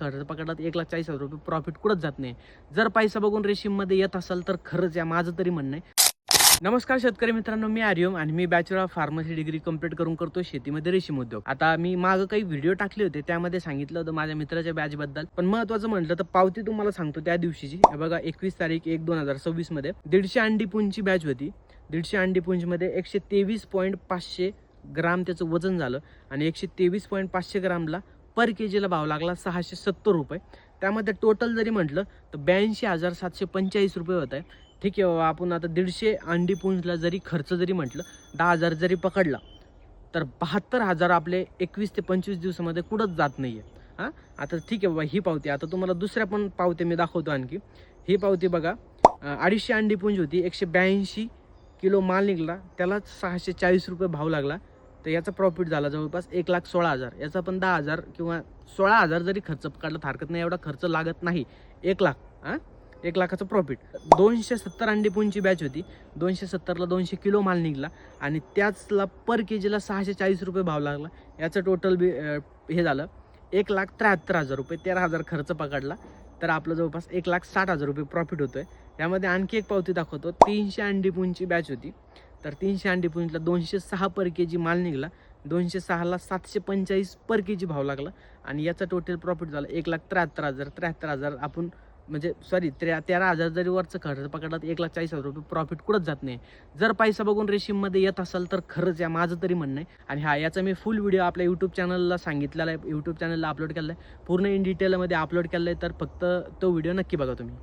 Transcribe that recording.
खर्च पकडलात 1,40,000 रुपये प्रॉफिट कुठंच जात नाही. जर पैसा बघून रेशीममध्ये येत असाल तर खरंच या, माझं तरी म्हणणं आहे. नमस्कार शेतकरी मित्रांनो, मी आर्यम आणि मी bachelor of pharmacy degree complete करून करतो शेतीमध्ये रेशीम उद्योग. आता मी मागं काही व्हिडिओ टाकले होते, त्यामध्ये सांगितलं होतं माझ्या मित्राच्या बॅचबद्दल. पण महत्त्वाचं म्हटलं तर पावती तुम्हाला सांगतो त्या दिवशीची. बघा 21 तारीख 1/2026 मध्ये 150 अंडी पुंजची बॅच होती. 150 अंडी पुंजमध्ये 123.500 ग्राम त्याचं वजन झालं आणि 123.500 ग्रामला पर केजीला भाव लागला 670 रुपये. त्यामध्ये टोटल जरी म्हटलं तर 82,745 रुपये होत आहे. ठीक आहे बाबा, आपण आता 150 अंडी पुंजला जरी खर्च जरी म्हटलं 10,000 जरी पकडला तर 72,000 आपले 21 ते 25 दिवसामध्ये कुठंच जात नाही आहे. हां, आता ठीक आहे बाबा, ही पावती. आता तुम्हाला दुसऱ्या पण पावत्या मी दाखवतो आणखी. ही पावती बघा, 250 अंडी पुंज होती, 182 किलो माल निघाला, त्यालाच 640 रुपये भाव लागला. तर याचा प्रॉफिट झाला जवळपास 1,16,000. याचा पण 10,000 किंवा 16,000 जरी खर्च काढला तर हरकत नाही, एवढा खर्च लागत नाही. 1,00,000 हां, 1,00,000चं प्रॉफिट. 270 अंडी पुंजची बॅच होती. 270ला 200 किलो माल निघाला आणि त्याचला पर केजीला 640 रुपये भाव लागला. याचं टोटल हे झालं 1,73,000 रुपये. 13,000 खर्च पकडला तर आपलं जवळपास 1,60,000 रुपये प्रॉफिट होतोय. त्यामध्ये आणखी एक पावती दाखवतो. 300 अंडी पुंजची बॅच होती. तर 300 अंडी पुंजला 206 पर केजी माल निघाला. 206ला 745 पर केजी भाव लागला आणि याचा टोटल प्रॉफिट झाला 1,73,000. 73,000 आपण म्हणजे सॉरी 13,000 जरी वरचं खर्च पकडला तर 1,40,000 रुपये प्रॉफिट कुठंच जात नाही. जर पैसा बघून रेशीममध्ये येत असाल तर खरंच या, माझं तरी म्हणणं आहे. आणि हा, याचा मी फुल व्हिडिओ आपल्या यूट्यूब चॅनलला सांगितलेला आहे, यूट्यूब चॅनलला अपलोड केला आहे, पूर्ण इन डिटेलमध्ये अपलोड केलं आहे. तर फक्त तो व्हिडिओ नक्की बघा तुम्ही.